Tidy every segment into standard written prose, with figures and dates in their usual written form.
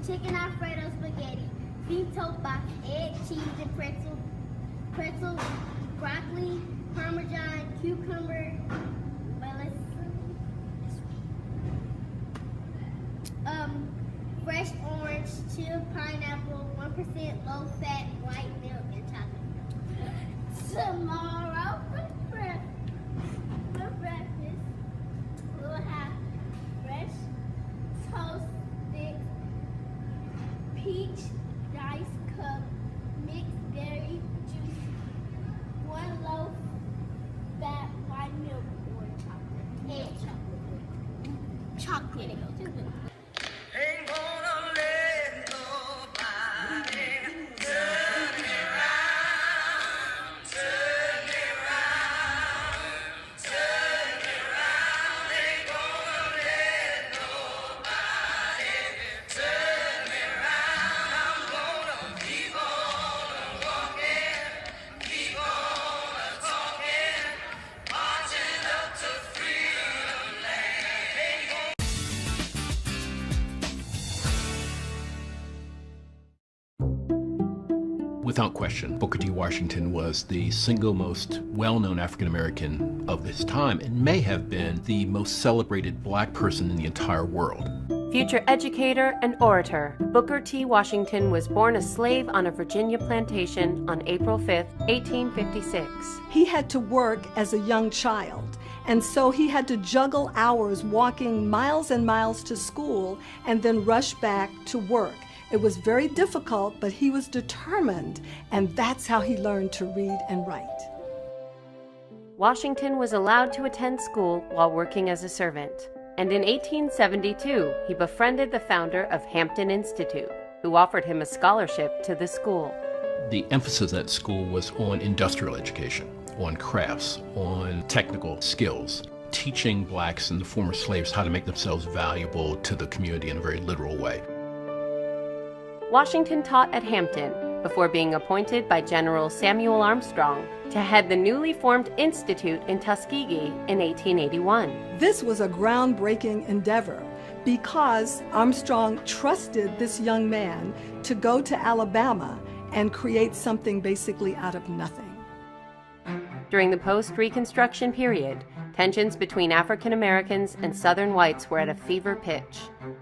chicken Alfredo spaghetti, pinto box, egg, cheese, and pretzel, broccoli, parmesan, cucumber, fresh orange, chilled pineapple, 1% low-fat white milk, and chocolate. Tomorrow for breakfast, we'll have fresh toasted peach dice cup, mixed berry juice, 1 low-fat white milk, or chocolate, and chocolate. Ain't gonna let nobody turn me round, turn me round, turn me round. Ain't gonna let nobody turn me round. I'm gonna keep on walking, keep on talking, marching up to freedom land. Ain't gonna Without question, Booker T. Washington was the single most well-known African-American of his time and may have been the most celebrated black person in the entire world. Future educator and orator, Booker T. Washington was born a slave on a Virginia plantation on April 5, 1856. He had to work as a young child, and so he had to juggle hours walking miles and miles to school and then rush back to work. It was very difficult, but he was determined, and that's how he learned to read and write. Washington was allowed to attend school while working as a servant, and in 1872 he befriended the founder of Hampton Institute, who offered him a scholarship to the school. The emphasis at school was on industrial education, on crafts, on technical skills, teaching blacks and the former slaves how to make themselves valuable to the community in a very literal way. Washington taught at Hampton before being appointed by General Samuel Armstrong to head the newly formed institute in Tuskegee in 1881. This was a groundbreaking endeavor because Armstrong trusted this young man to go to Alabama and create something basically out of nothing. During the post-Reconstruction period, tensions between African Americans and Southern whites were at a fever pitch.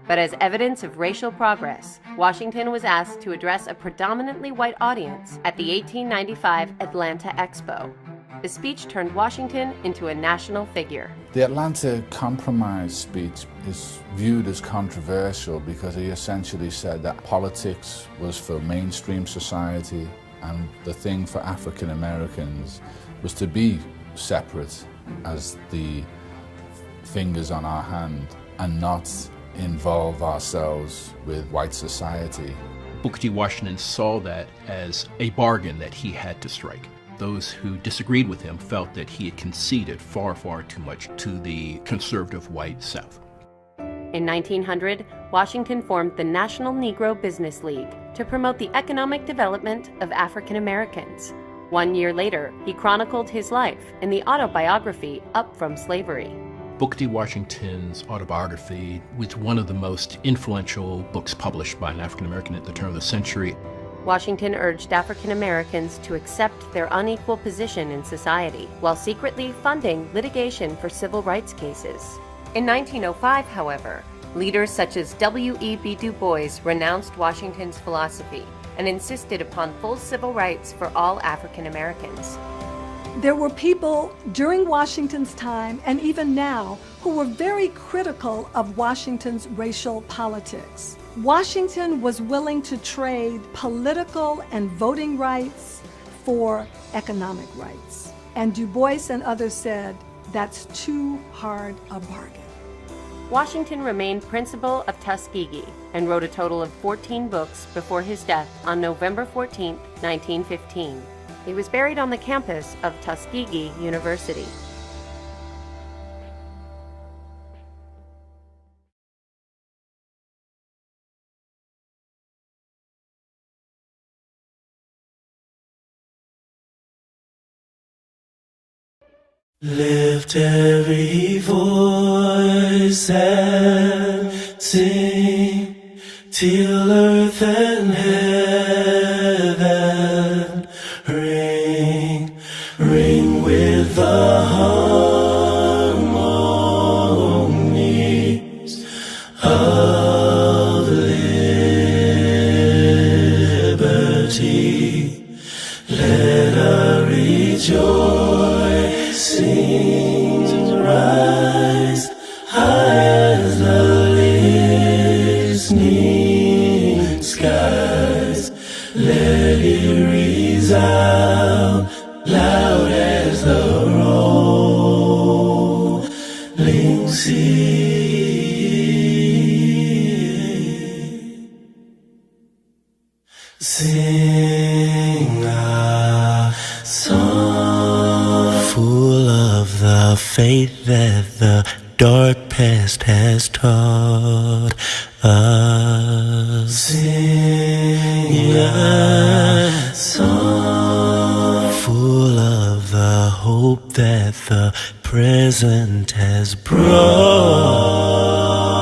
But as evidence of racial progress, Washington was asked to address a predominantly white audience at the 1895 Atlanta Expo. The speech turned Washington into a national figure. The Atlanta Compromise speech is viewed as controversial because he essentially said that politics was for mainstream society and the thing for African Americans was to be separate as the fingers on our hand and not involve ourselves with white society. Booker T. Washington saw that as a bargain that he had to strike. Those who disagreed with him felt that he had conceded far, far too much to the conservative white South. In 1900, Washington formed the National Negro Business League to promote the economic development of African Americans. 1 year later, he chronicled his life in the autobiography Up From Slavery. Booker T. Washington's autobiography was one of the most influential books published by an African American at the turn of the century. Washington urged African Americans to accept their unequal position in society, while secretly funding litigation for civil rights cases. In 1905, however, leaders such as W.E.B. Du Bois renounced Washington's philosophy and insisted upon full civil rights for all African Americans. There were people during Washington's time, and even now, who were very critical of Washington's racial politics. Washington was willing to trade political and voting rights for economic rights. And Du Bois and others said, that's too hard a bargain. Washington remained principal of Tuskegee and wrote a total of 14 books before his death on November 14, 1915. He was buried on the campus of Tuskegee University. Lift every voice and sing till earth and heaven ring, ring with the harmonies of liberty. Let our rejoicing rise high as the listening skies. Let it resound loud as the rolling sea. Sing a song full of the faith that the dark past has taught us. Sing a song full of the hope that the present has brought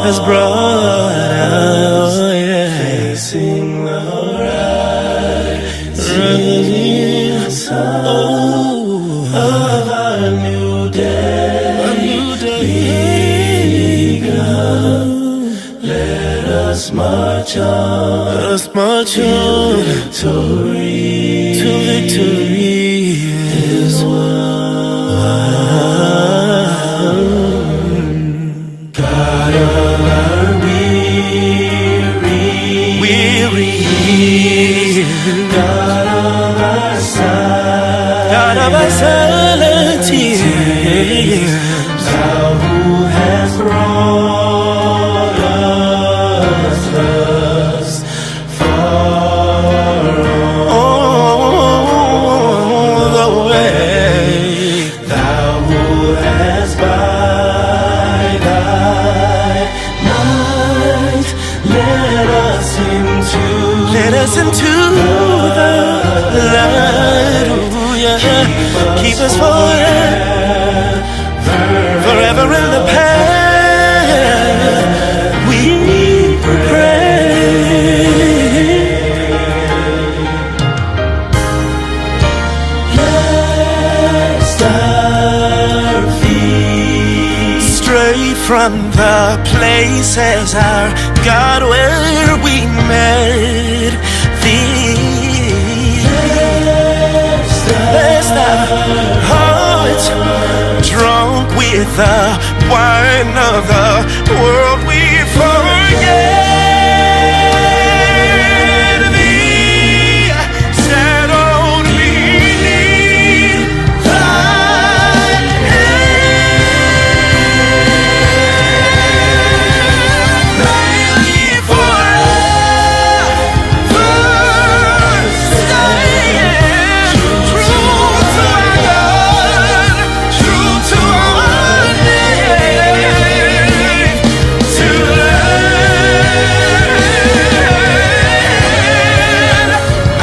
out. Facing the rising sun of our new day begun. Let us march on, to victory is won. God of our weary, God of our silent tears, Thou who hast brought us thus far on the way, Thou who hast by Thy might led us into the light. Oh, yeah. Keep us forever in the path we pray. Lest our feet stray from the places, our God, where we met Thee. Lest our hearts, drunk with the wine of the world, we forget Thee, settled beneath Thy hand. May we forever stand true to our God, true to our name, to learn our Lady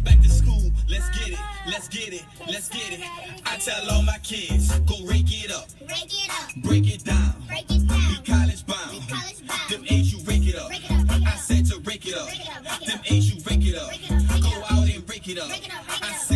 Back to school, let's get it, let's get it, let's get it. I tell all my kids, go rake it up, break it down, be college bound. Them A's you rake it up. I said to rake it up. Them A's you rake it up. Go out and rake it up. I said